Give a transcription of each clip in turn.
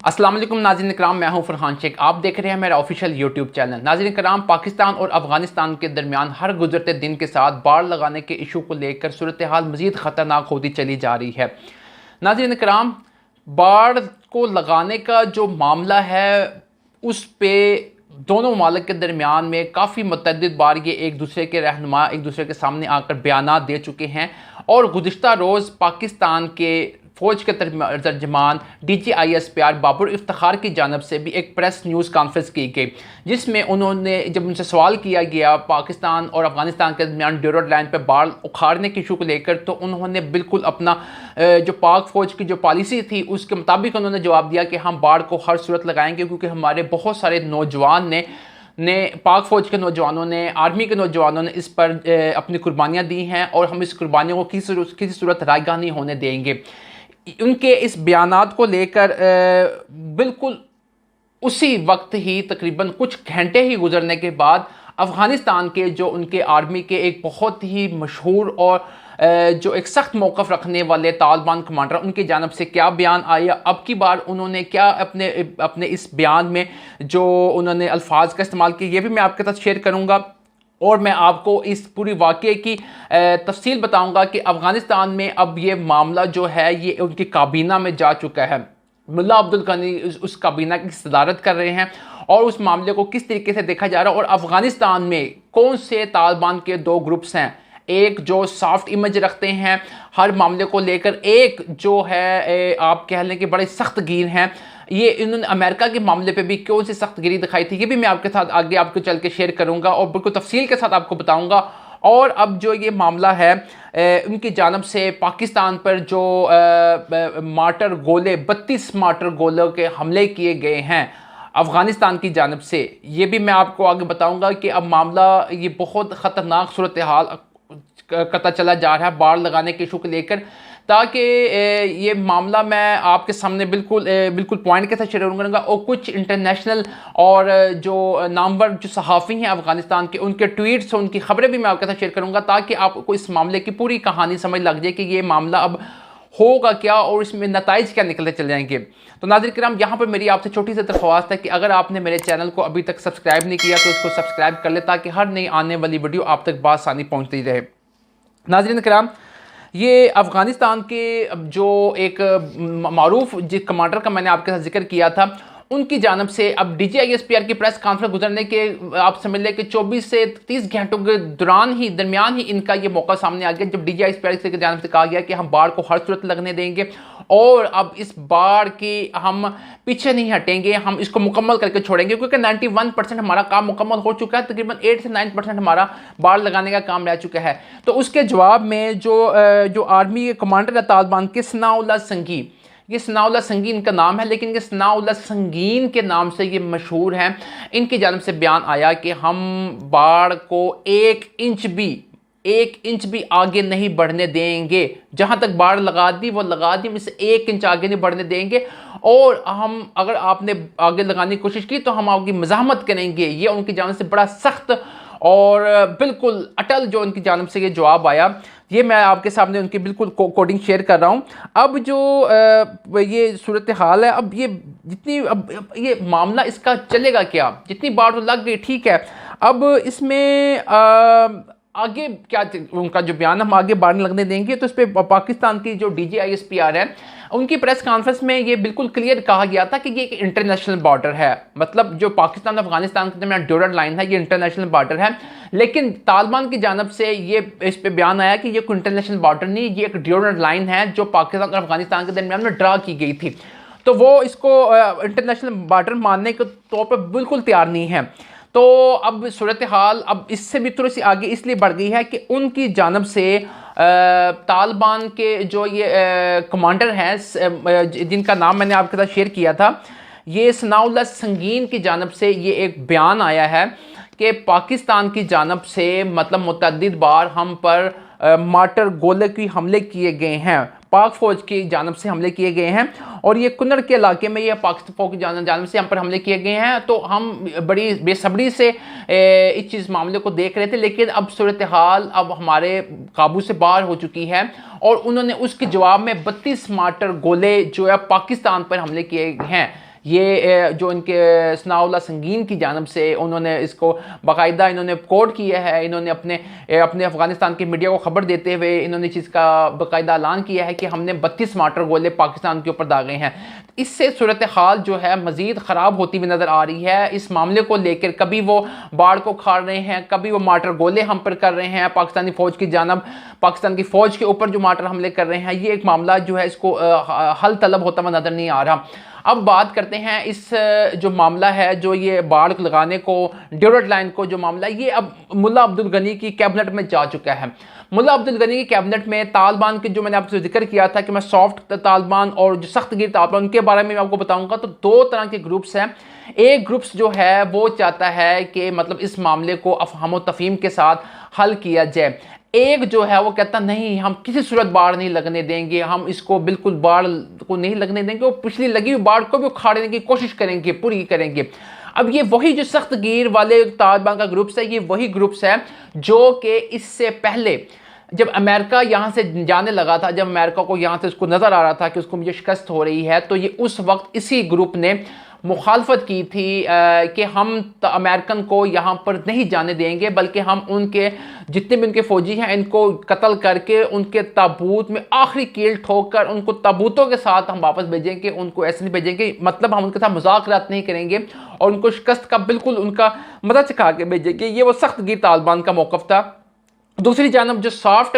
अस्सलाम वालेकुम नाज़रीन कराम, मैं हूं फरहान शेख। आप देख रहे हैं मेरा ऑफिशियल यूट्यूब चैनल। नाज़रीन कराम, पाकिस्तान और अफगानिस्तान के दरमियान हर गुजरते दिन के साथ बाढ़ लगाने के इशू को लेकर सूरत हाल मज़ीद ख़तरनाक होती चली जा रही है। नाज़रीन कराम, बाढ़ को लगाने का जो मामला है उस पे दोनों ममालिक के दरमियान में काफ़ी मुतअद्दिद बार ये एक दूसरे के रहनुमा एक दूसरे के सामने आकर बयानात दे चुके हैं। और गुज़िश्ता रोज़ पाकिस्तान के फ़ौज के तर्जमान DGISPR बाबर इफ्तिखार की जानब से भी एक प्रेस न्यूज़ कॉन्फ्रेंस की गई, जिसमें उन्होंने जब उनसे सवाल किया गया पाकिस्तान और अफगानिस्तान के दरमियान ड्यूरल लाइन पर बाढ़ उखाड़ने के इशू को लेकर, तो उन्होंने बिल्कुल अपना जो पाक फ़ौज की जो पॉलिसी थी उसके मुताबिक उन्होंने जवाब दिया कि हम बाढ़ को हर सूरत लगाएंगे, क्योंकि हमारे बहुत सारे नौजवान ने पाक फ़ौज के नौजवानों ने, आर्मी के नौजवानों ने इस पर अपनी कुर्बानियाँ दी हैं और हम इस कुर्बानियों को किसी सूरत रायगा नहीं होने देंगे। उनके इस बयानात को लेकर बिल्कुल उसी वक्त ही तकरीबन कुछ घंटे ही गुजरने के बाद अफ़गानिस्तान के जो उनके आर्मी के एक बहुत ही मशहूर और जो एक सख्त मौक़िफ़ रखने वाले तालिबान कमांडर, उनकी जानब से क्या बयान आया, अब की बार उन्होंने क्या अपने इस बयान में जो उन्होंने अल्फाज का इस्तेमाल किया, ये भी मैं आपके साथ शेयर करूँगा। और मैं आपको इस पूरी वाक़े की तफसील बताऊंगा कि अफ़गानिस्तान में अब ये मामला जो है ये उनकी काबीना में जा चुका है। मुल्ला अब्दुल गनी उस काबीना की सदारत कर रहे हैं और उस मामले को किस तरीके से देखा जा रहा है और अफ़गानिस्तान में कौन से तालिबान के दो ग्रुप्स हैं, एक जो सॉफ्ट इमेज रखते हैं हर मामले को लेकर, एक जो है आप कह लें कि बड़े सख्त गिर हैं। ये इन्होंने अमेरिका के मामले पे भी कौन सी सख्तगिरी दिखाई थी, ये भी मैं आपके साथ आगे आपको चल के शेयर करूंगा और बिल्कुल तफसील के साथ आपको बताऊंगा। और अब जो ये मामला है उनकी जानब से पाकिस्तान पर जो मार्टर गोले 32 मार्टर गोलों के हमले किए गए हैं अफ़गानिस्तान की जानब से, ये भी मैं आपको आगे बताऊंगा कि अब मामला ये बहुत ख़तरनाक सूरत हाल करता चला जा रहा है बाढ़ लगाने के इशू को लेकर, ताकि ये मामला मैं आपके सामने बिल्कुल पॉइंट के साथ शेयर करूँगा। और कुछ इंटरनेशनल और जो नामवर जो सहाफ़ी हैं अफ़गानिस्तान के, उनके ट्वीट्स उनकी ख़बरें भी मैं आपके साथ शेयर करूँगा, ताकि आपको इस मामले की पूरी कहानी समझ लग जाए कि ये मामला अब होगा क्या और इसमें नताइज क्या निकलते चले जाएंगे। तो नाज़रीन किराम, यहाँ पर मेरी आपसे छोटी सी दरख्वास्त है कि अगर आपने मेरे चैनल को अभी तक सब्सक्राइब नहीं किया तो इसको सब्सक्राइब कर ले, ताकि हर नई आने वाली वीडियो आप तक बआसानी पहुँचती रहे। नाज़रीन किराम, ये अफ़गानिस्तान के जो एक मारूफ जिस कमांडर का मैंने आपके साथ जिक्र किया था, उनकी जानब से अब DGISPR की प्रेस कॉन्फ्रेंस गुजरने के आप समझ लें कि 24 से 30 घंटों के दरमियान ही इनका ये मौका सामने आ गया, जब DGISPR की जानब से कहा गया कि हम बाढ़ को हर सूरत लगने देंगे और अब इस बाढ़ की हम पीछे नहीं हटेंगे, हम इसको मुकम्मल करके छोड़ेंगे, क्योंकि 91% हमारा काम मुकम्मल हो चुका है, तकरीबन 8 से 9% हमारा बाढ़ लगाने का काम रह चुका है। तो उसके जवाब में जो आर्मी के कमांडर है तालिबान के, सनाउल्लाह संगी, ये सनाउल्लाह संगी इनका नाम है, लेकिन ये सनाउल्लाह संगीन के नाम से ये मशहूर हैं। इनकी जानब से बयान आया कि हम बाढ़ को 1 इंच भी आगे नहीं बढ़ने देंगे, जहां तक बाढ़ लगा दी वो लगा दी, हम इसे 1 इंच आगे नहीं बढ़ने देंगे और हम अगर आपने आगे लगाने की कोशिश की तो हम आपकी मज़ाहमत करेंगे। ये उनकी जानब से बड़ा सख्त और बिल्कुल अटल जो उनकी जानब से ये जवाब आया, ये मैं आपके सामने उनकी बिल्कुल कोडिंग शेयर कर रहा हूँ। अब जो ये सूरत हाल है, अब ये मामला इसका चलेगा क्या, जितनी बाढ़ तो लग गई ठीक है, अब इसमें आगे क्या उनका जो बयान हम आगे बाढ़ लगने देंगे, तो इस पर पाकिस्तान की जो DGISPR है उनकी प्रेस कॉन्फ्रेंस में ये बिल्कुल क्लियर कहा गया था कि ये एक इंटरनेशनल बॉर्डर है, मतलब जो पाकिस्तान अफगानिस्तान के दरमियान ड्यूरल लाइन है ये इंटरनेशनल बॉर्डर है। लेकिन तालिबान की जानब से ये इस पे बयान आया कि ये कोई इंटरनेशनल बॉर्डर नहीं, ये एक ड्यूरल लाइन है जो पाकिस्तान और अफगानिस्तान के दरमियान में ड्रा की गई थी। तो वो इसको इंटरनेशनल बॉर्डर मानने के तौर पर बिल्कुल तैयार नहीं है। तो अब सूरत हाल अब इससे भी थोड़ी सी आगे इसलिए बढ़ गई है कि उनकी जानब से तालिबान के जो ये कमांडर हैं जिनका नाम मैंने आपके साथ शेयर किया था, ये सनाउल्लाह संगीन की जानब से ये एक बयान आया है कि पाकिस्तान की जानब से मतलब मुतअद्दिद बार हम पर मार्टर गोले की हमले किए गए हैं, पाक फ़ौज की जानब से हमले किए गए हैं और ये कुन्नड़ के इलाके में ये पाकिस्तान फ़ौज की जानब से हम पर हमले किए गए हैं। तो हम बड़ी बेसब्री से इस चीज़ मामले को देख रहे थे, लेकिन अब सूरत हाल अब हमारे काबू से बाहर हो चुकी है और उन्होंने उसके जवाब में 32 मार्टर गोले जो है पाकिस्तान पर हमले किए हैं। ये जो इनके सनाउल्लाह संगीन की जानब से उन्होंने इसको बाकायदा इन्होंने कोट किया है। इन्होंने अपने अफगानिस्तान की मीडिया को खबर देते हुए इन्होंने चीज़ का बाकायदा ऐलान किया है कि हमने 32 मार्टर गोले पाकिस्तान के ऊपर दागे हैं। इससे सूरत हाल जो है मज़ीद ख़राब होती हुई नज़र आ रही है। इस मामले को लेकर कभी वो बाढ़ को खाड़ रहे हैं, कभी वो मार्टर गोले हम पर कर रहे हैं पाकिस्तानी फ़ौज की जानब, पाकिस्तान की फ़ौज के ऊपर जो मार्टर हमले कर रहे हैं। ये एक मामला जो है इसको हल तलब होता हुआ नज़र नहीं आ रहा। अब बात करते हैं इस जो मामला है, जो ये बाढ़ लगाने को, ड्यूरेट लाइन को जो मामला है, ये अब मुल्ला अब्दुल गनी की कैबिनेट में जा चुका है। मुल्ला अब्दुल गनी की कैबिनेट में तालिबान के, जो मैंने आपसे जिक्र किया था कि मैं सॉफ्ट तालिबान और जो सख्त गिर तालिबान, उनके बारे में आपको बताऊंगा। तो दो तरह के ग्रुप्स हैं। एक ग्रुप्स जो है वो चाहता है कि मतलब इस मामले को अफहाम व तफहीम के साथ हल किया जाए। एक जो है वो कहता नहीं, हम किसी सूरत बाढ़ नहीं लगने देंगे, हम इसको बिल्कुल बाढ़ को नहीं लगने देंगे, वो पिछली लगी हुई बाढ़ को भी उखाड़ने की कोशिश करेंगे, पूरी करेंगे। अब ये वही जो सख्त गिर वाले तालिबान का ग्रुप्स है, ये वही ग्रुप्स है जो कि इससे पहले जब अमेरिका यहाँ से जाने लगा था, जब अमेरिका को यहाँ से उसको नज़र आ रहा था कि उसको मुझे शिकस्त हो रही है, तो ये उस वक्त इसी ग्रुप ने मुखालफत की थी कि हम अमेरिकन को यहाँ पर नहीं जाने देंगे, बल्कि हम उनके जितने भी उनके फ़ौजी हैं इनको कत्ल करके उनके ताबूत में आखिरी कील ठोक कर उनको ताबूतों के साथ हम वापस भेजेंगे। उनको ऐसे नहीं भेजेंगे, मतलब हम उनके साथ मुज़ाकरात नहीं करेंगे और उनको शिकस्त का बिल्कुल उनका मदद सिखा के भेजेंगे। ये वो सख्त गिर तालिबान का मौक़िफ़ था। दूसरी जानब जो सॉफ्ट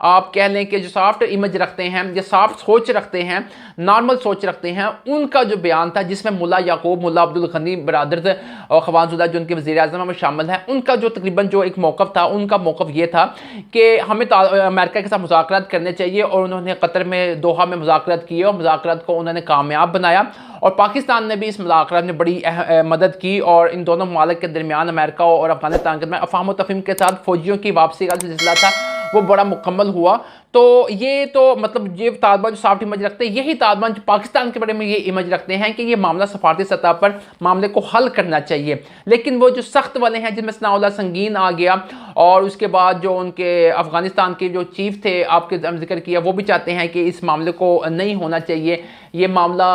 आप कह लें कि जो सॉफ्ट इमेज रखते हैं, जो सॉफ्ट सोच रखते हैं, नॉर्मल सोच रखते हैं, उनका जो बयान था जिसमें मुल्ला याकूब, मुल्ला अब्दुल गनी बरादर और ख़वानज़ुदा जो उनके वज़ीर आज़म में शामिल हैं, उनका जो तकरीबन जो एक मौक़िफ़ था, उनका मौक़िफ़ ये था कि हमें अमेरिका के साथ मुज़ाकरात करने चाहिए। और उन्होंने कतर में दोहा में मुज़ाकरात किए और मुज़ाकरात को उन्होंने कामयाब बनाया और पाकिस्तान ने भी इस मुज़ाकरात में बड़ी मदद की और इन दोनों ममालिक के दरमियान, अमेरिका और अफगानिस्तान के दरमियान अफ़हाम व तफ़हीम के साथ फ़ौजियों की वापसी का सिलसिला था वो बड़ा मुकम्मल हुआ। तो ये तो मतलब ये तालिबान जो सॉफ्ट इमेज रखते हैं, यही तालिबान जो पाकिस्तान के बारे में ये इमेज रखते हैं कि ये मामला सफारती सतह पर मामले को हल करना चाहिए। लेकिन वो जो सख्त वाले हैं जिनमें सनाउल्लाह संगीन आ गया और उसके बाद जो उनके अफगानिस्तान के जो चीफ थे, आपके जिक्र किया, वो भी चाहते हैं कि इस मामले को नहीं होना चाहिए। ये मामला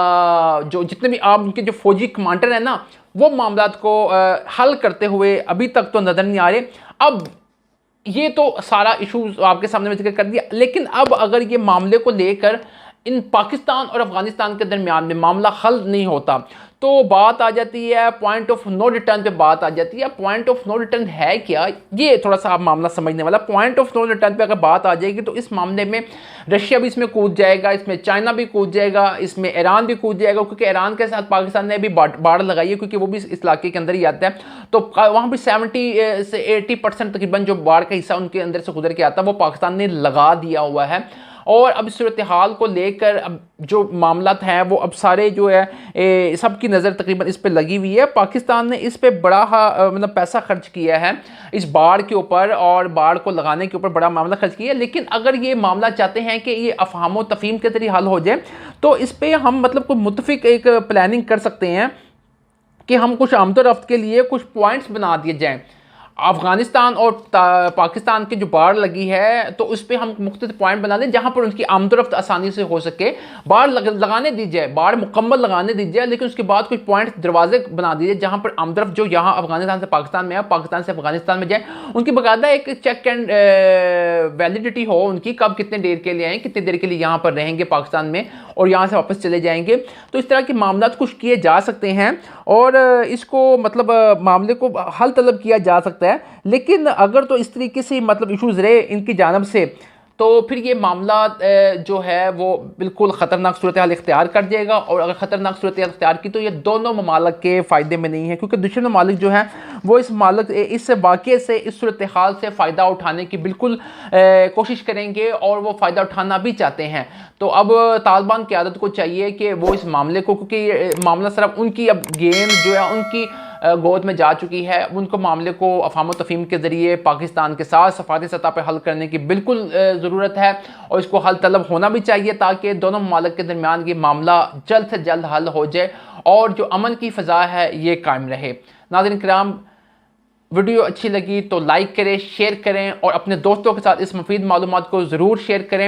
जो जितने भी आप उनके जो फौजी कमांडर हैं ना, वो मामलात को हल करते हुए अभी तक तो नज़र नहीं आ रहे। अब ये तो सारा इशूज़ आपके सामने में जिक्र कर दिया, लेकिन अब अगर ये मामले को लेकर इन पाकिस्तान और अफगानिस्तान के दरमियान में मामला हल नहीं होता तो बात आ जाती है पॉइंट ऑफ नो रिटर्न पे बात आ जाती है। पॉइंट ऑफ नो रिटर्न है क्या, ये थोड़ा सा आप मामला समझने वाला। पॉइंट ऑफ नो रिटर्न पे अगर बात आ जाएगी तो इस मामले में रशिया भी इसमें कूद जाएगा, इसमें चाइना भी कूद जाएगा, इसमें ईरान भी कूद जाएगा, क्योंकि ईरान के साथ पाकिस्तान ने भी बाड़ लगाई है, क्योंकि वो भी इस इलाके के अंदर ही आता है। तो वहाँ भी 70 से 80% तकरीबन जो बाढ़ का हिस्सा उनके अंदर से गुजर के आता है वो पाकिस्तान ने लगा दिया हुआ है। और अब इस सूरत हाल को लेकर अब जो मामला हैं वो अब सारे जो है सबकी नज़र तकरीबन इस पे लगी हुई है। पाकिस्तान ने इस पे बड़ा मतलब पैसा खर्च किया है इस बाढ़ के ऊपर और बाढ़ को लगाने के ऊपर बड़ा मामला खर्च किया है। लेकिन अगर ये मामला चाहते हैं कि ये अफ़हाम व तफ़हीम के ज़रिए हल हो जाए तो इस पर हम मतलब कोई मुतफ़िक एक प्लानिंग कर सकते हैं कि हम कुछ आमदोरफ्त के लिए कुछ पॉइंट्स बना दिए जाएँ। अफ़गानिस्तान और पाकिस्तान की जो बाढ़ लगी है तो उस पर हम मुख्तलिफ पॉइंट बना दें जहाँ पर उनकी आमदोरफ्त आसानी से हो सके। बाढ़ लगाने दी जाए, बाढ़ मुकम्मल लगाने दी जाए, लेकिन उसके बाद कुछ पॉइंट दरवाजे बना दीजिए जहाँ पर आमदोरफ्त जो यहाँ अफ़गानिस्तान से पाकिस्तान में है, पाकिस्तान से अफ़गानिस्तान में जाए, उनकी बाकायदा एक चेक एंड वैलिडिटी हो उनकी, कब कितने देर के लिए आएँ, कितने देर के लिए यहाँ पर रहेंगे पाकिस्तान में और यहाँ से वापस चले जाएंगे। तो इस तरह के मामला कुछ किए जा सकते हैं और इसको मतलब मामले को हल तलब किया जा सकता है। लेकिन अगर तो इस तरीके से मतलब इश्यूज़ रहे इनकी जानब से तो फिर ये मामला जो है वो बिल्कुल ख़तरनाक सूरत हाल इख्तियार कर जाएगा। और अगर ख़तरनाक सूरत हाल इख्तियार की तो ये दोनों ममालिक के फ़ायदे में नहीं है, क्योंकि दुश्मन ममालिक जो हैं वो इस वाक़े से, इस सूरत हाल से फ़ायदा उठाने की बिल्कुल कोशिश करेंगे और वो फ़ायदा उठाना भी चाहते हैं। तो अब तालिबान क़यादत को चाहिए कि वो इस मामले को, क्योंकि मामला सिर्फ उनकी अब गेंद जो है उनकी गोद में जा चुकी है, उनको मामले को अफ़हाम व तफ़हीम के ज़रिए पाकिस्तान के साथ सफारती सतह पर हल करने की बिल्कुल ज़रूरत है और इसको हल तलब होना भी चाहिए ताकि दोनों ममालिक के दरमियान ये मामला जल्द से जल्द हल हो जाए और जो अमन की फ़ज़ा है ये कायम रहे। नाज़रीन किराम, वीडियो अच्छी लगी तो लाइक करें, शेयर करें और अपने दोस्तों के साथ इस मुफीद मालूमात को ज़रूर शेयर करें।